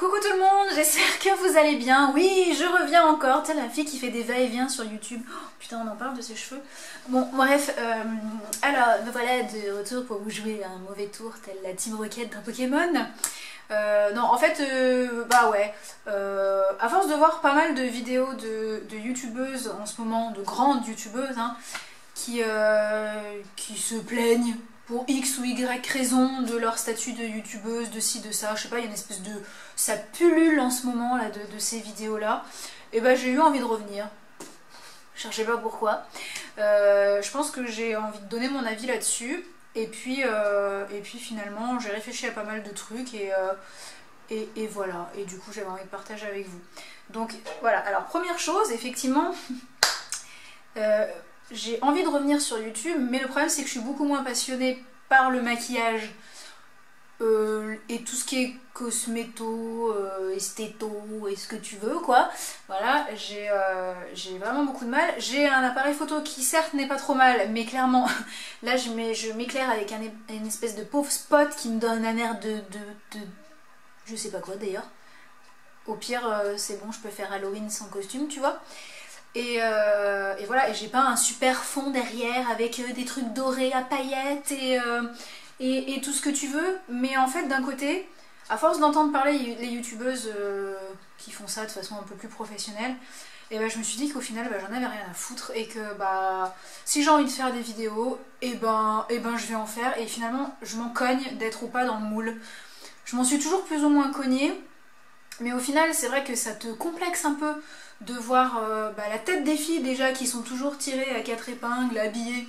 Coucou tout le monde, j'espère que vous allez bien. Oui, je reviens encore. Tu sais, la fille qui fait des va-et-vient sur YouTube. Oh, putain, on en parle de ses cheveux. Bon, bref, alors, me voilà de retour pour vous jouer à un mauvais tour, tel la Team Rocket d'un Pokémon. Non, en fait, bah ouais, à force de voir pas mal de vidéos de youtubeuses en ce moment, de grandes youtubeuses, hein, qui se plaignent pour X ou Y raison de leur statut de youtubeuse, de ci, de ça, je sais pas, il y a une espèce de... ça pullule en ce moment là de ces vidéos là, et bah j'ai eu envie de revenir. Cherchez pas pourquoi. Je pense que j'ai envie de donner mon avis là-dessus, et puis finalement j'ai réfléchi à pas mal de trucs, et voilà, et du coup j'avais envie de partager avec vous. Donc voilà, alors première chose, effectivement, j'ai envie de revenir sur YouTube, mais le problème c'est que je suis beaucoup moins passionnée par le maquillage et tout ce qui est cosméto, estéto et ce que tu veux quoi. Voilà, j'ai vraiment beaucoup de mal. J'ai un appareil photo qui certes n'est pas trop mal, mais clairement là je m'éclaire avec une espèce de pauvre spot qui me donne un air de je sais pas quoi d'ailleurs. Au pire c'est bon, je peux faire Halloween sans costume, tu vois. Et voilà, et j'ai pas un super fond derrière avec des trucs dorés à paillettes et tout ce que tu veux. Mais en fait, d'un côté, à force d'entendre parler les youtubeuses qui font ça de façon un peu plus professionnelle, et ben je me suis dit qu'au final j'en avais rien à foutre, et que si j'ai envie de faire des vidéos, et ben je vais en faire, et finalement je m'en cogne d'être ou pas dans le moule. Je m'en suis toujours plus ou moins cognée, mais au final c'est vrai que ça te complexe un peu de voir la tête des filles déjà qui sont toujours tirées à 4 épingles, habillées.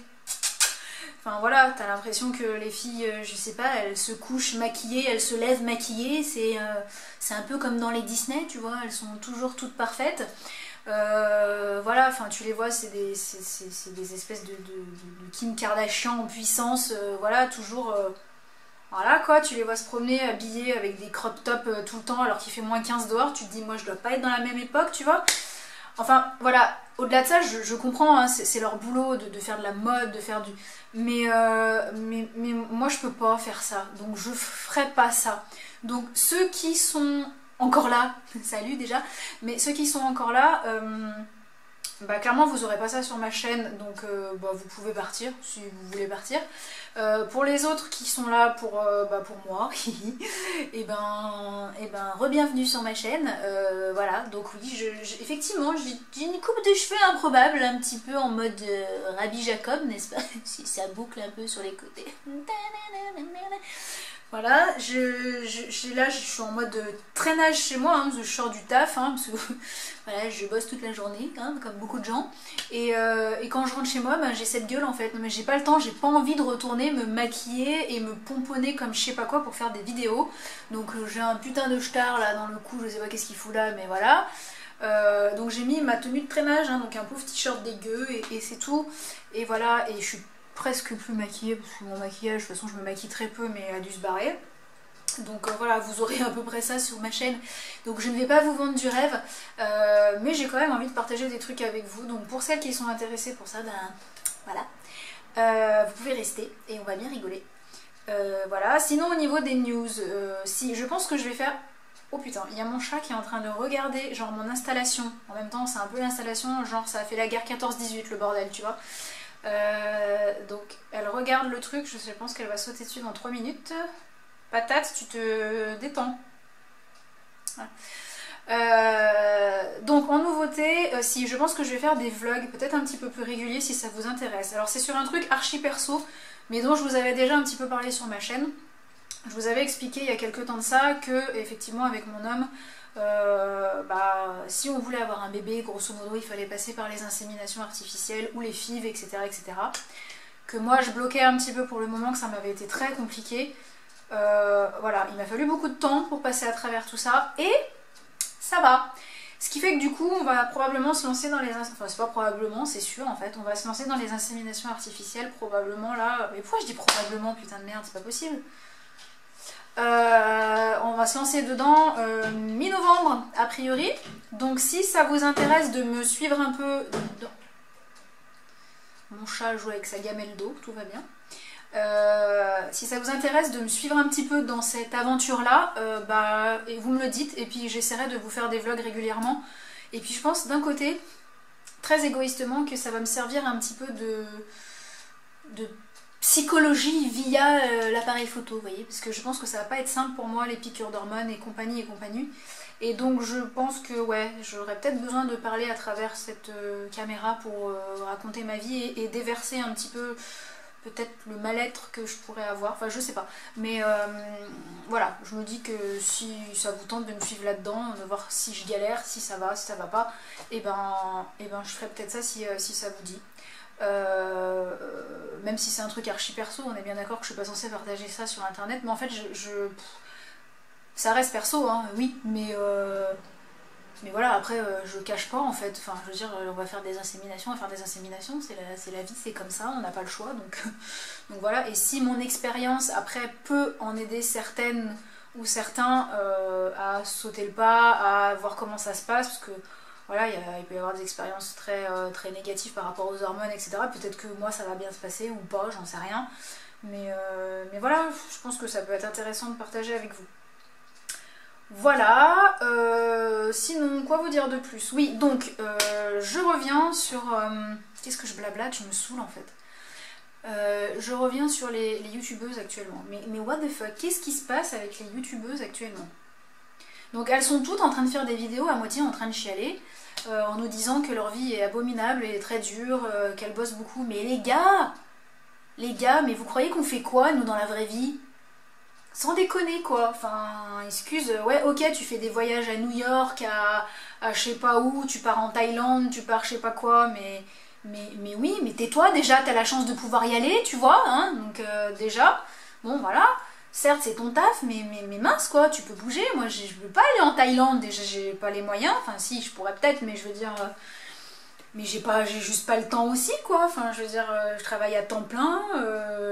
Enfin voilà, t'as l'impression que les filles, je sais pas, elles se couchent maquillées, elles se lèvent maquillées, c'est un peu comme dans les Disney, tu vois, elles sont toujours toutes parfaites. Voilà, enfin tu les vois, c'est des espèces de Kim Kardashian en puissance, voilà, toujours... Voilà quoi, tu les vois se promener habillés avec des crop tops tout le temps alors qu'il fait moins 15 dehors, tu te dis moi je dois pas être dans la même époque, tu vois. Enfin voilà, au-delà de ça je comprends, hein, c'est leur boulot de faire de la mode, de faire du... Mais moi je peux pas faire ça, donc je ferai pas ça. Donc ceux qui sont encore là, salut déjà, mais ceux qui sont encore là... clairement vous aurez pas ça sur ma chaîne, donc vous pouvez partir si vous voulez partir. Pour les autres qui sont là pour moi, et re-bienvenue sur ma chaîne. Voilà, donc oui, effectivement j'ai une coupe de cheveux improbable, un petit peu en mode Rabbi Jacob, n'est-ce pas? Si ça boucle un peu sur les côtés. Voilà, là je suis en mode traînage chez moi, hein, parce que je sors du taf, hein, parce que voilà, je bosse toute la journée, hein, comme beaucoup de gens, et quand je rentre chez moi, j'ai cette gueule en fait, mais j'ai pas le temps, j'ai pas envie de retourner me maquiller et me pomponner comme je sais pas quoi pour faire des vidéos, donc j'ai un putain de star là dans le cou, je sais pas qu'est-ce qu'il fout là, mais voilà. Donc j'ai mis ma tenue de traînage, hein, donc un pauvre t-shirt dégueu, et c'est tout, et voilà, et je suis presque plus maquillée parce que mon maquillage, de toute façon je me maquille très peu, mais a dû se barrer. Donc voilà, vous aurez à peu près ça sur ma chaîne, donc je ne vais pas vous vendre du rêve, mais j'ai quand même envie de partager des trucs avec vous, donc pour celles qui sont intéressées pour ça, voilà, vous pouvez rester et on va bien rigoler. Voilà, sinon au niveau des news, si je pense que je vais faire... Oh putain, il y a mon chat qui est en train de regarder genre mon installation, en même temps c'est un peu l'installation, genre ça a fait la guerre 14-18 le bordel, tu vois. Donc elle regarde le truc, je pense qu'elle va sauter dessus dans 3 minutes. Patate, tu te détends. Voilà. Donc en nouveauté, si je pense que je vais faire des vlogs peut-être un petit peu plus réguliers si ça vous intéresse. Alors c'est sur un truc archi perso, mais dont je vous avais déjà un petit peu parlé sur ma chaîne. Je vous avais expliqué il y a quelques temps de ça que effectivement avec mon homme, si on voulait avoir un bébé, grosso modo il fallait passer par les inséminations artificielles ou les FIV, etc., etc. Que moi je bloquais un petit peu pour le moment, que ça m'avait été très compliqué. Voilà, il m'a fallu beaucoup de temps pour passer à travers tout ça, et ça va. Ce qui fait que du coup on va probablement se lancer dans les... Enfin c'est pas probablement, c'est sûr en fait, on va se lancer dans les inséminations artificielles probablement là... Mais pourquoi je dis probablement, putain de merde, c'est pas possible. On va se lancer dedans mi-novembre a priori, donc si ça vous intéresse de me suivre un peu... Mon chat joue avec sa gamelle d'eau, tout va bien. Si ça vous intéresse de me suivre un petit peu dans cette aventure-là, et vous me le dites, et puis j'essaierai de vous faire des vlogs régulièrement. Et puis je pense d'un côté, très égoïstement, que ça va me servir un petit peu de psychologie via l'appareil photo, vous voyez, parce que je pense que ça va pas être simple pour moi, les piqûres d'hormones et compagnie et compagnie. Et donc je pense que ouais, j'aurais peut-être besoin de parler à travers cette caméra pour raconter ma vie et déverser un petit peu peut-être le mal-être que je pourrais avoir, enfin je sais pas. Mais voilà, je me dis que si ça vous tente de me suivre là-dedans, de voir si je galère, si ça va pas, et ben je ferai peut-être ça si ça vous dit. Même si c'est un truc archi perso, on est bien d'accord que je suis pas censée partager ça sur internet, mais en fait ça reste perso, hein, oui, mais voilà, après je cache pas en fait, enfin je veux dire, on va faire des inséminations, c'est la vie, c'est comme ça, on n'a pas le choix, donc, donc voilà. Et si mon expérience après peut en aider certaines ou certains à sauter le pas, à voir comment ça se passe, parce que voilà, il peut y avoir des expériences très négatives par rapport aux hormones, etc. Peut-être que moi ça va bien se passer ou pas, j'en sais rien. Mais voilà, je pense que ça peut être intéressant de partager avec vous. Voilà, sinon quoi vous dire de plus? Oui, donc je reviens sur... Qu'est-ce que je blablate? Je me saoule en fait. Je reviens sur les youtubeuses actuellement. Mais what the fuck? Qu'est-ce qui se passe avec les youtubeuses actuellement? Donc elles sont toutes en train de faire des vidéos à moitié en train de chialer, en nous disant que leur vie est abominable et très dure, qu'elles bossent beaucoup. Mais les gars, mais vous croyez qu'on fait quoi nous dans la vraie vie? Sans déconner quoi, enfin excuse, ouais ok tu fais des voyages à New York, à je sais pas où, tu pars en Thaïlande, tu pars je sais pas quoi, mais oui, mais tais-toi déjà, t'as la chance de pouvoir y aller, tu vois, hein, donc déjà, bon voilà, certes c'est ton taf, mais mince quoi, tu peux bouger, moi je peux pas aller en Thaïlande, déjà j'ai pas les moyens, enfin si je pourrais peut-être, mais je veux dire... mais j'ai juste pas le temps aussi quoi, enfin je veux dire je travaille à temps plein,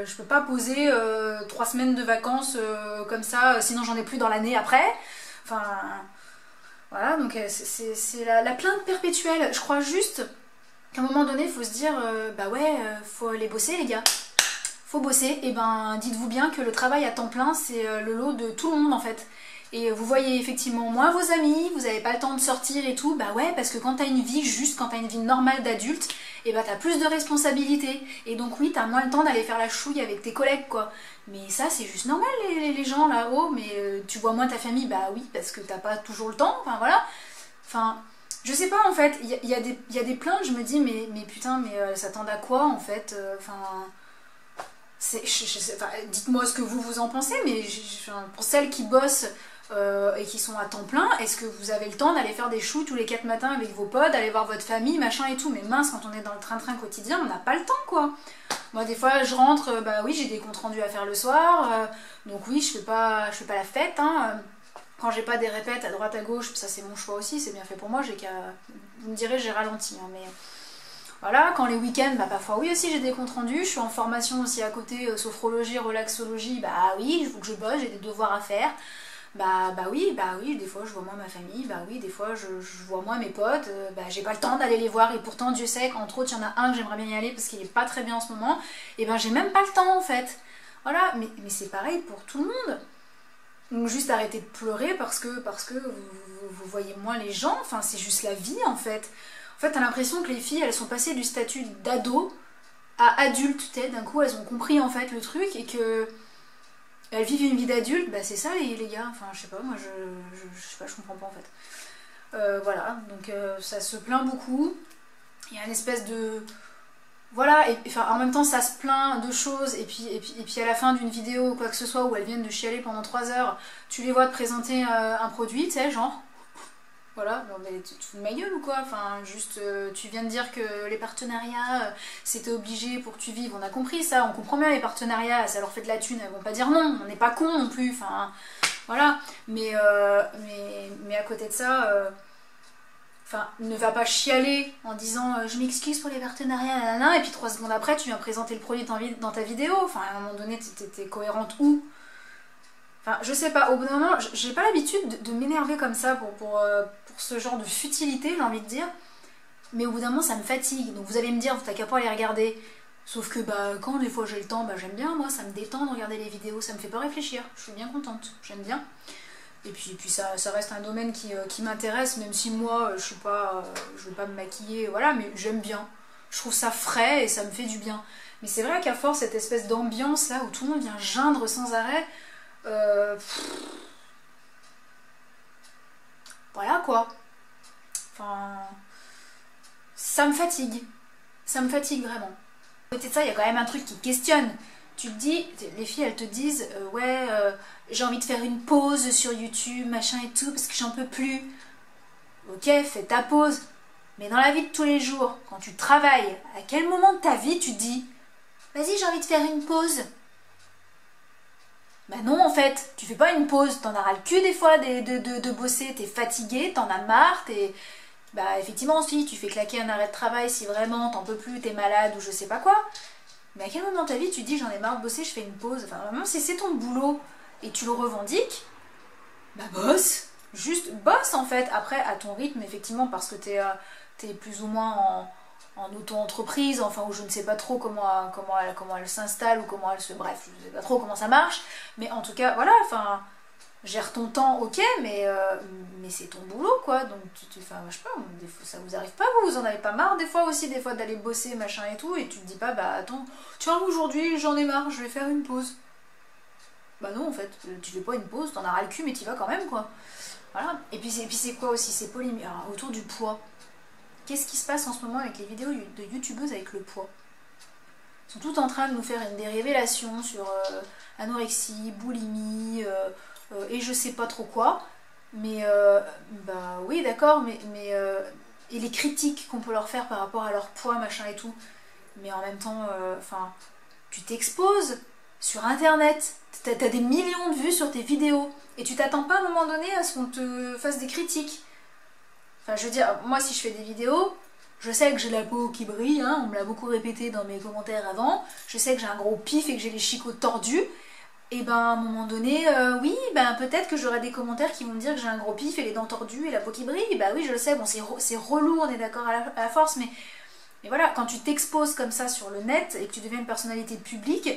je peux pas poser 3 semaines de vacances comme ça, sinon j'en ai plus dans l'année après, enfin voilà, donc c'est la plainte perpétuelle. Je crois juste qu'à un moment donné il faut se dire bah ouais, faut aller bosser les gars, faut bosser, et ben dites-vous bien que le travail à temps plein c'est le lot de tout le monde en fait. Et vous voyez effectivement moins vos amis, vous n'avez pas le temps de sortir et tout, bah ouais, parce que quand t'as une vie juste, quand t'as une vie normale d'adulte, et bah t'as plus de responsabilités. Et donc oui, t'as moins le temps d'aller faire la chouille avec tes collègues, quoi. Mais ça, c'est juste normal, les gens là-haut, mais tu vois moins ta famille, bah oui, parce que t'as pas toujours le temps, enfin voilà. Enfin, je sais pas en fait, il y a des plaintes, je me dis, mais putain, mais ça tend à quoi en fait, enfin... dites-moi ce que vous en pensez, mais pour celles qui bossent et qui sont à temps plein, est-ce que vous avez le temps d'aller faire des choux tous les 4 matins avec vos potes, d'aller voir votre famille, machin et tout? Mais mince, quand on est dans le train-train quotidien, on n'a pas le temps quoi. Moi des fois je rentre, bah oui j'ai des comptes rendus à faire le soir, donc oui je fais pas la fête, hein. Quand j'ai pas des répètes à droite à gauche, ça c'est mon choix aussi, c'est bien fait pour moi, vous me direz j'ai ralenti, hein, mais... Voilà, quand les week-ends, bah parfois oui aussi j'ai des comptes rendus, je suis en formation aussi à côté, sophrologie, relaxologie, bah oui, il faut que je bosse, j'ai des devoirs à faire, bah oui, des fois je vois moins ma famille, bah oui, des fois je vois moins mes potes, bah j'ai pas le temps d'aller les voir, et pourtant Dieu sait qu'entre autres il y en a un que j'aimerais bien y aller parce qu'il est pas très bien en ce moment, et ben j'ai même pas le temps en fait. Voilà, mais c'est pareil pour tout le monde. Donc juste arrêtez de pleurer parce que vous voyez moins les gens, enfin c'est juste la vie en fait. En fait, t'as l'impression que les filles, elles sont passées du statut d'ado à adulte, d'un coup, elles ont compris en fait le truc et que elles vivent une vie d'adulte, bah c'est ça les gars, enfin je sais pas, moi je sais pas, je comprends pas en fait. Voilà, donc ça se plaint beaucoup, il y a une espèce de... Voilà, et enfin en même temps ça se plaint de choses, et puis à la fin d'une vidéo ou quoi que ce soit où elles viennent de chialer pendant 3 heures, tu les vois te présenter un produit, tu sais, genre... Voilà, non mais tu te fous de ma gueule ou quoi? Enfin, juste, tu viens de dire que les partenariats, c'était obligé pour que tu vives. On a compris ça, on comprend bien les partenariats, ça leur fait de la thune, elles vont pas dire non, on n'est pas cons non plus, enfin, voilà. Mais à côté de ça, enfin, ne va pas chialer en disant je m'excuse pour les partenariats, nanana, et puis 3 secondes après, tu viens présenter le produit dans ta vidéo. Enfin, à un moment donné, t'es cohérente où? Enfin, je sais pas, au bout d'un moment, j'ai pas l'habitude de m'énerver comme ça pour ce genre de futilité, j'ai envie de dire. Mais au bout d'un moment, ça me fatigue. Donc vous allez me dire, t'as qu'à pas les regarder. Sauf que bah, quand des fois j'ai le temps, bah, j'aime bien, moi, ça me détend de regarder les vidéos, ça me fait pas réfléchir, je suis bien contente, j'aime bien. Et puis ça reste un domaine qui m'intéresse, même si moi, je veux pas me maquiller, voilà, mais j'aime bien. Je trouve ça frais et ça me fait du bien. Mais c'est vrai qu'à force, cette espèce d'ambiance là où tout le monde vient geindre sans arrêt, voilà quoi. Enfin, ça me fatigue. Ça me fatigue vraiment. À côté de ça, il y a quand même un truc qui questionne. Tu te dis, les filles elles te disent, ouais, j'ai envie de faire une pause sur YouTube, machin et tout, parce que j'en peux plus. Ok, fais ta pause. Mais dans la vie de tous les jours, quand tu travailles, à quel moment de ta vie tu te dis, vas-y, j'ai envie de faire une pause? Bah non, en fait, tu fais pas une pause, t'en as ras le cul des fois de bosser, t'es fatigué, t'en as marre, bah effectivement, si, tu fais claquer un arrêt de travail si vraiment t'en peux plus, t'es malade ou je sais pas quoi. Mais à quel moment de ta vie tu te dis j'en ai marre de bosser, je fais une pause? Enfin, vraiment, si c'est ton boulot et tu le revendiques, bah bosse! Juste bosse en fait. Après, à ton rythme, effectivement, parce que t'es plus ou moins en auto-entreprise, enfin, ou je ne sais pas trop comment elle s'installe ou comment elle se. Bref, je ne sais pas trop comment ça marche. Mais en tout cas, voilà, enfin, gère ton temps, ok, mais c'est ton boulot, quoi. Donc, enfin, je sais pas, des fois, ça vous arrive pas, vous en avez pas marre, des fois aussi, des fois d'aller bosser, machin et tout, et tu te dis pas, bah attends, tiens, aujourd'hui, j'en ai marre, je vais faire une pause. Bah non, en fait, tu fais pas une pause, t'en as ras le cul, mais t'y vas quand même, quoi. Voilà. Et puis c'est quoi aussi? C'est polémique. Alors, autour du poids. Qu'est-ce qui se passe en ce moment avec les vidéos de youtubeuses avec le poids? Ils sont toutes en train de nous faire des révélations sur anorexie, boulimie et je sais pas trop quoi. Mais bah oui, d'accord, et les critiques qu'on peut leur faire par rapport à leur poids, machin et tout. Mais en même temps, enfin, tu t'exposes sur internet, t'as des millions de vues sur tes vidéos et tu t'attends pas à un moment donné à ce qu'on te fasse des critiques. Enfin, je veux dire, moi si je fais des vidéos, je sais que j'ai la peau qui brille, hein, on me l'a beaucoup répété dans mes commentaires avant, je sais que j'ai un gros pif et que j'ai les chicots tordus, et ben à un moment donné, oui, ben peut-être que j'aurai des commentaires qui vont me dire que j'ai un gros pif et les dents tordues et la peau qui brille, bah oui je le sais, bon c'est relou, on est d'accord à la force, mais voilà, quand tu t'exposes comme ça sur le net et que tu deviens une personnalité publique,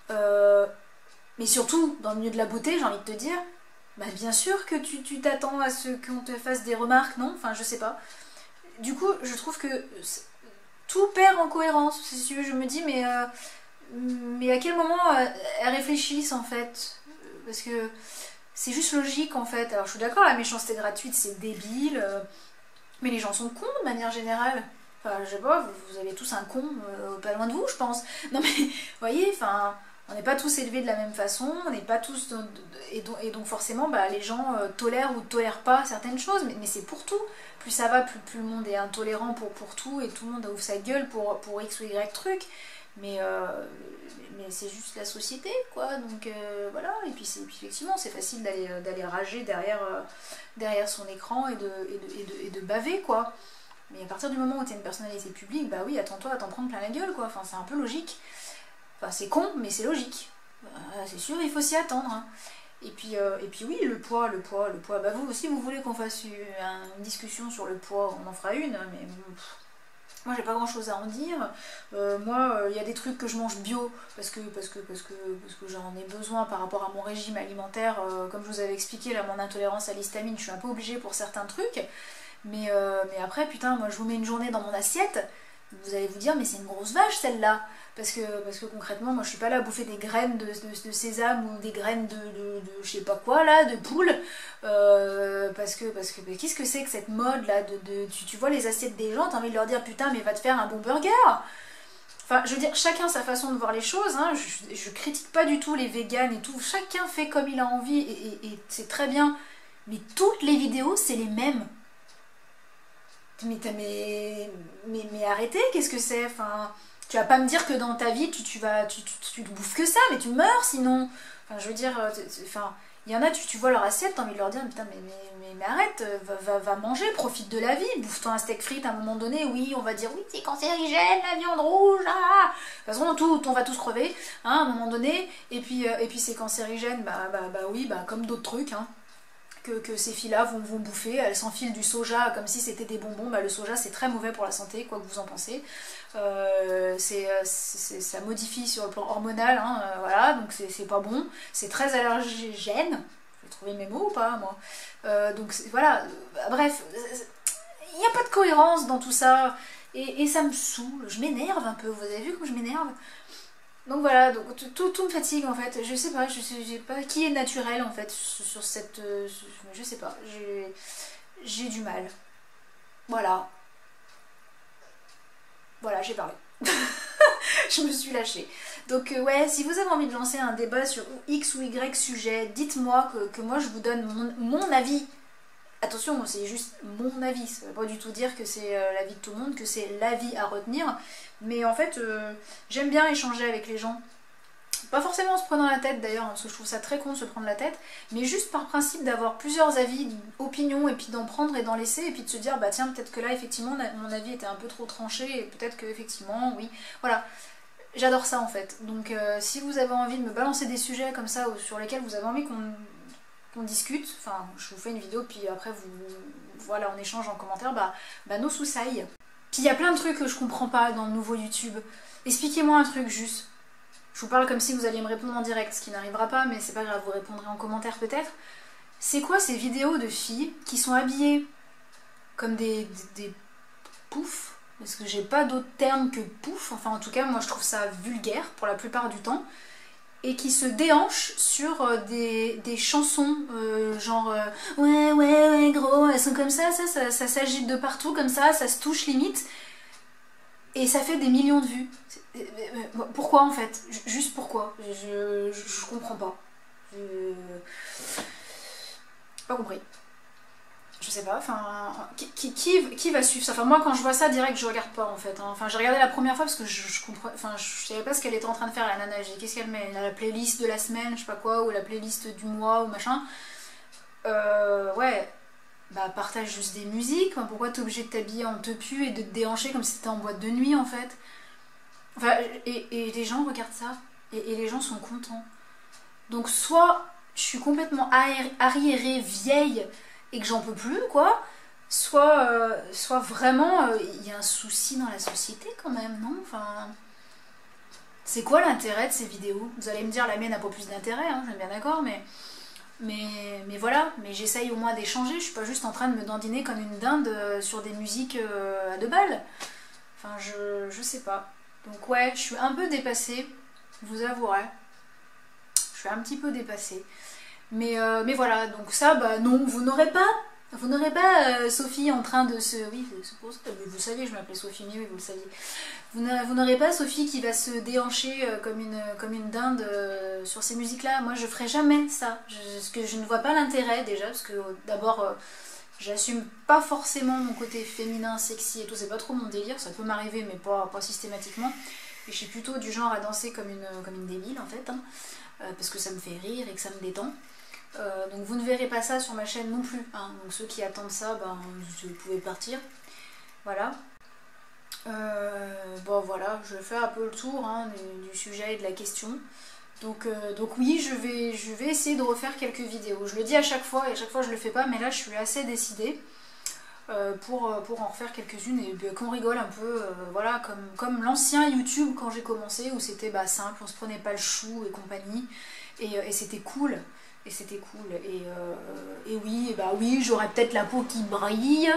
mais surtout dans le milieu de la beauté, j'ai envie de te dire, bah bien sûr que tu t'attends à ce qu'on te fasse des remarques, non? Enfin, je sais pas. Du coup, je trouve que tout perd en cohérence. Si je me dis, mais à quel moment elles réfléchissent en fait? Parce que c'est juste logique en fait. Alors je suis d'accord, la méchanceté gratuite c'est débile, mais les gens sont cons de manière générale. Enfin, je sais pas, vous avez tous un con pas loin de vous, je pense. Non mais, vous voyez, enfin. On n'est pas tous élevés de la même façon, on n'est pas tous... Et donc forcément, bah, les gens tolèrent ou ne tolèrent pas certaines choses, mais c'est pour tout. Plus ça va, plus le monde est intolérant pour tout, et tout le monde ouvre sa gueule pour X ou Y truc. Mais c'est juste la société, quoi. Donc voilà, et puis effectivement, c'est facile d'aller rager derrière son écran et de baver, quoi. Mais à partir du moment où tu es une personnalité publique, bah oui, attends-toi à t'en prendre plein la gueule, quoi. Enfin, c'est un peu logique. Enfin, c'est con, mais c'est logique. C'est sûr, il faut s'y attendre. Hein. Et puis oui, le poids. Bah, vous aussi, vous voulez qu'on fasse une discussion sur le poids, on en fera une. Mais bon, moi, j'ai pas grand chose à en dire. Moi, il y a des trucs que je mange bio parce que j'en ai besoin par rapport à mon régime alimentaire. Comme je vous avais expliqué, là, mon intolérance à l'histamine, je suis un peu obligée pour certains trucs. Mais après, putain, moi, je vous mets une journée dans mon assiette. Vous allez vous dire, mais c'est une grosse vache celle-là. Parce que concrètement, moi je suis pas là à bouffer des graines de sésame ou des graines de je sais pas quoi là, de poule. Parce que mais qu'est-ce que c'est que cette mode là tu vois les assiettes des gens, t'as envie de leur dire putain, mais va te faire un bon burger. Enfin, je veux dire, chacun sa façon de voir les choses. Hein. Je critique pas du tout les véganes et tout. Chacun fait comme il a envie et c'est très bien. Mais toutes les vidéos, c'est les mêmes. Mais arrêtez, qu'est-ce que c'est? Enfin, tu vas pas me dire que dans ta vie tu ne bouffes que ça, mais tu meurs sinon. Enfin, je veux dire, enfin, il y en a, tu vois leur assiette, t'as envie de leur dire putain, mais arrête, va manger, profite de la vie, bouffe-toi un steak frites à un moment donné, oui, on va dire oui, c'est cancérigène, la viande rouge, ah. De toute façon, on va tous crever, hein, à un moment donné, et puis c'est cancérigène, bah oui, bah comme d'autres trucs, hein. que ces filles-là vont bouffer. Elles s'enfilent du soja comme si c'était des bonbons. Bah, le soja, c'est très mauvais pour la santé, quoi que vous en pensez. Ça modifie sur le plan hormonal, hein, voilà, donc c'est pas bon. C'est très allergène. J'ai trouvé mes mots ou pas, moi? Donc voilà, bref, il n'y a pas de cohérence dans tout ça. Et ça me saoule, je m'énerve un peu. Vous avez vu comme je m'énerve? Donc voilà, donc tout me fatigue en fait. Je sais pas, je sais pas qui est naturel en fait sur cette. Je sais pas, j'ai du mal. Voilà. Voilà, j'ai parlé. Je me suis lâchée. Donc ouais, si vous avez envie de lancer un débat sur X ou Y sujet, dites-moi que moi je vous donne mon avis. Attention, c'est juste mon avis, ça veut pas du tout dire que c'est l'avis de tout le monde, que c'est l'avis à retenir. Mais en fait, j'aime bien échanger avec les gens. Pas forcément en se prenant la tête d'ailleurs, parce que je trouve ça très con de se prendre la tête, mais juste par principe d'avoir plusieurs avis, opinions, et puis d'en prendre et d'en laisser, et puis de se dire, bah tiens, peut-être que là, effectivement, mon avis était un peu trop tranché, et peut-être que effectivement, oui, voilà. J'adore ça en fait. Donc si vous avez envie de me balancer des sujets comme ça, sur lesquels vous avez envie qu'on discute, enfin, je vous fais une vidéo, puis après, voilà, on échange en commentaire, bah no soucis. Puis il y a plein de trucs que je comprends pas dans le nouveau YouTube. Expliquez-moi un truc juste. Je vous parle comme si vous alliez me répondre en direct, ce qui n'arrivera pas, mais c'est pas grave, vous répondrez en commentaire peut-être. C'est quoi ces vidéos de filles qui sont habillées comme des poufs? Parce que j'ai pas d'autre terme que pouf, enfin en tout cas moi je trouve ça vulgaire pour la plupart du temps, et qui se déhanchent sur des chansons genre ouais gros, elles sont comme ça s'agite de partout comme ça se touche limite, et ça fait des millions de vues. Pourquoi en fait? Juste pourquoi? Je comprends pas. Pas compris. Je sais pas, enfin, qui va suivre ça? Enfin, moi, quand je vois ça, direct, je regarde pas, en fait. Hein. Enfin, j'ai regardé la première fois parce que je comprends, enfin, je savais pas ce qu'elle était en train de faire, la nana. Qu'est-ce qu'elle met? La playlist de la semaine, je sais pas quoi, ou la playlist du mois, ou machin. Ouais, bah, partage juste des musiques. Enfin, pourquoi t'es obligé de t'habiller en tepu et de te déhancher comme si t'étais en boîte de nuit, en fait? Enfin, et les gens regardent ça, et les gens sont contents. Donc, soit je suis complètement arriérée, vieille, et que j'en peux plus, quoi, soit vraiment, il y a un souci dans la société quand même, non? Enfin, c'est quoi l'intérêt de ces vidéos? Vous allez me dire, la mienne n'a pas plus d'intérêt, hein, je suis bien d'accord, mais voilà, mais j'essaye au moins d'échanger, je suis pas juste en train de me dandiner comme une dinde sur des musiques à 2 balles. Enfin, je sais pas. Donc ouais, je suis un peu dépassée, vous avouerez. Je suis un petit peu dépassée. Mais voilà, donc ça, bah non, vous n'aurez pas Sophie en train de se... Oui, c'est pour ça, vous le saviez, je m'appelais Sophie, mais oui, vous le saviez. Vous n'aurez pas Sophie qui va se déhancher comme une dinde sur ces musiques-là. Moi, je ferai jamais ça. Parce que je ne vois pas l'intérêt, déjà, parce que d'abord, j'assume pas forcément mon côté féminin, sexy et tout, c'est pas trop mon délire, ça peut m'arriver, mais pas systématiquement. Et je suis plutôt du genre à danser comme une débile, en fait, hein, parce que ça me fait rire et que ça me détend. Donc vous ne verrez pas ça sur ma chaîne non plus, hein. Donc ceux qui attendent ça, ben, vous pouvez partir. Voilà. Bon voilà, je fais un peu le tour, hein, du sujet et de la question. Donc oui, je vais essayer de refaire quelques vidéos. Je le dis à chaque fois, et à chaque fois je le fais pas, mais là je suis assez décidée pour en refaire quelques-unes et qu'on rigole un peu, voilà, comme l'ancien YouTube quand j'ai commencé, où c'était simple, on se prenait pas le chou et compagnie, et c'était cool. Et c'était cool. Et oui, oui, j'aurais peut-être la peau qui brille.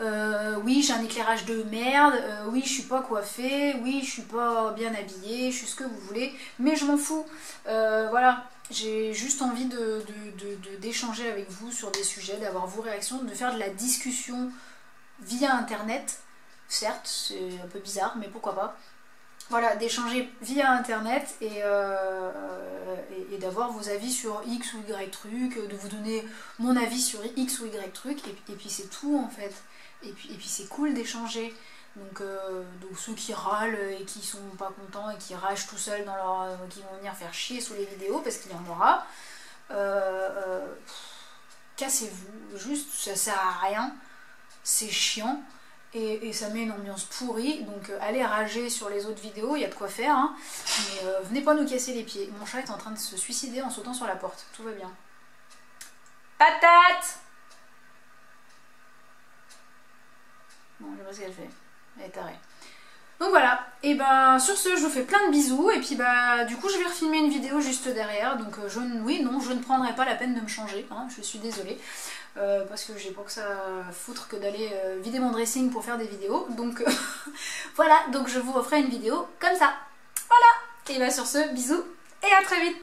Oui, j'ai un éclairage de merde. Oui, je suis pas coiffée. Oui, je suis pas bien habillée. Je suis ce que vous voulez. Mais je m'en fous. Voilà. J'ai juste envie d'échanger avec vous sur des sujets, d'avoir vos réactions, de faire de la discussion via Internet. Certes, c'est un peu bizarre, mais pourquoi pas. Voilà, d'échanger via internet et d'avoir vos avis sur X ou Y truc, de vous donner mon avis sur X ou Y truc, et puis c'est tout en fait. Et puis c'est cool d'échanger. Donc ceux qui râlent et qui sont pas contents et qui ragent tout seuls qui vont venir faire chier sous les vidéos, parce qu'il y en aura, cassez-vous, juste ça sert à rien, c'est chiant. Et ça met une ambiance pourrie, donc allez rager sur les autres vidéos, il y a de quoi faire, hein. Mais venez pas nous casser les pieds. Mon chat est en train de se suicider en sautant sur la porte, tout va bien. Patate! Bon, je sais pas ce qu'elle fait. Elle est tarée. Donc voilà, et ben sur ce je vous fais plein de bisous et puis bah du coup je vais refilmer une vidéo juste derrière, donc je ne prendrai pas la peine de me changer, hein, je suis désolée, parce que j'ai pas que ça à foutre que d'aller vider mon dressing pour faire des vidéos, donc voilà, donc je vous referai une vidéo comme ça. Voilà, et bah sur ce, bisous et à très vite.